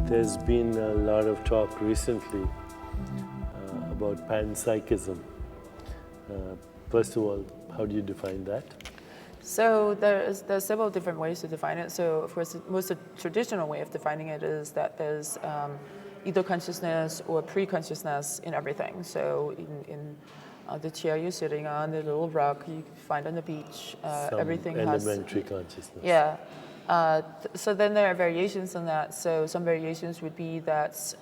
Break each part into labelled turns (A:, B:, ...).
A: There's been a lot of talk recently about panpsychism. First of all, how do you define that?
B: So there's several different ways to define it. So of course, the most traditional way of defining it is that there's either consciousness or pre-consciousness in everything. So in the chair you're sitting on, the little rock you find on the beach, everything has
A: elementary consciousness.
B: Yeah. So then there are variations on that. So some variations would be that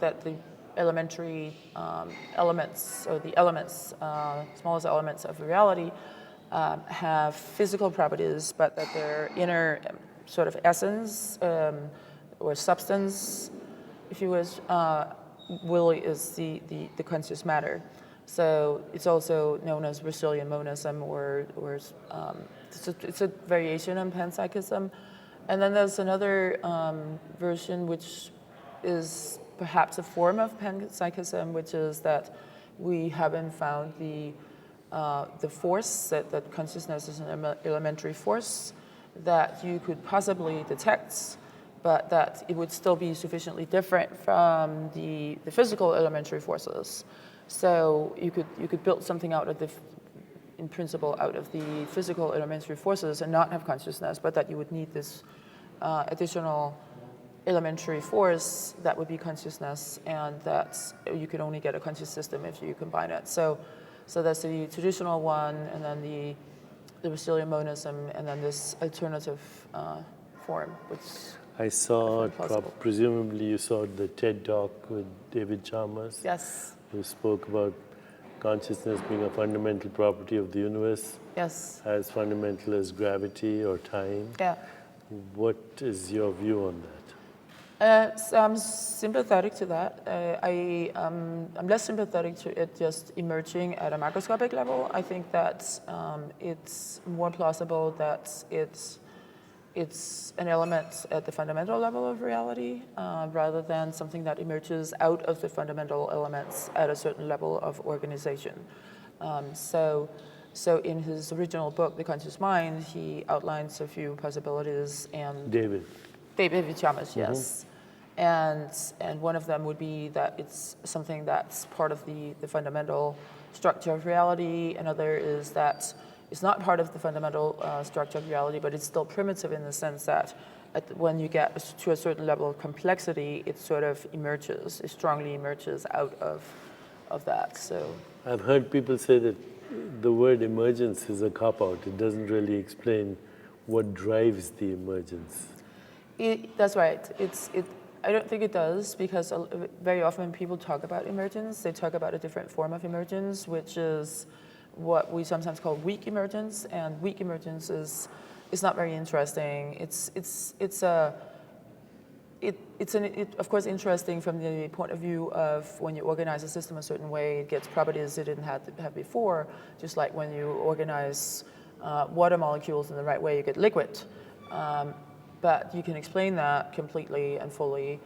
B: the elementary elements, or the elements, smallest elements of reality, have physical properties, but that their inner sort of essence or substance, if you wish, really is the conscious matter. So it's also known as Brazilian monism, or it's a variation on panpsychism. And then there's another version which is perhaps a form of panpsychism, which is that we haven't found the force, that consciousness is an elementary force that you could possibly detect, but that it would still be sufficiently different from the physical elementary forces. So you could build something out of in principle, out of the physical elementary forces and not have consciousness, but that you would need this additional elementary force that would be consciousness, and that you could only get a conscious system if you combine it. So that's the traditional one, and then the Brazilian monism, and then this alternative form, which
A: I saw, presumably you saw the TED Talk with David Chalmers.
B: Yes.
A: Who spoke about consciousness being a fundamental property of the universe.
B: Yes.
A: As fundamental as gravity or time.
B: Yeah.
A: What is your view on that?
B: So I'm sympathetic to that. I'm less sympathetic to it just emerging at a macroscopic level. I think that it's more plausible that it's an element at the fundamental level of reality, rather than something that emerges out of the fundamental elements at a certain level of organization. So in his original book, The Conscious Mind, he outlines a few possibilities, and David Chalmers, yes. And one of them would be that it's something that's part of the fundamental structure of reality. Another is that it's not part of the fundamental structure of reality, but it's still primitive in the sense that when you get to a certain level of complexity, it sort of emerges, it strongly emerges out of that. So
A: I've heard people say that the word emergence is a cop-out. It doesn't really explain what drives the emergence.
B: That's right. I don't think it does, because very often when people talk about emergence, they talk about a different form of emergence, which is what we sometimes call weak emergence, and weak emergence is not very interesting. It's of course interesting from the point of view of when you organize a system a certain way, it gets properties it didn't have before. Just like when you organize water molecules in the right way, you get liquid. But you can explain that completely and fully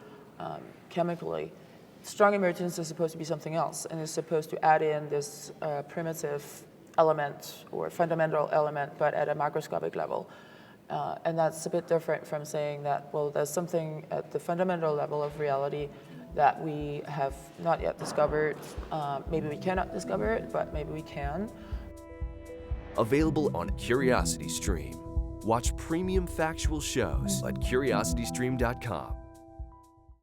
B: chemically. Strong emergence is supposed to be something else, and is supposed to add in this primitive element or fundamental element, but at a macroscopic level. And that's a bit different from saying that, well, there's something at the fundamental level of reality that we have not yet discovered. Maybe we cannot discover it, but maybe we can.
C: Available on CuriosityStream. Watch premium factual shows at curiositystream.com.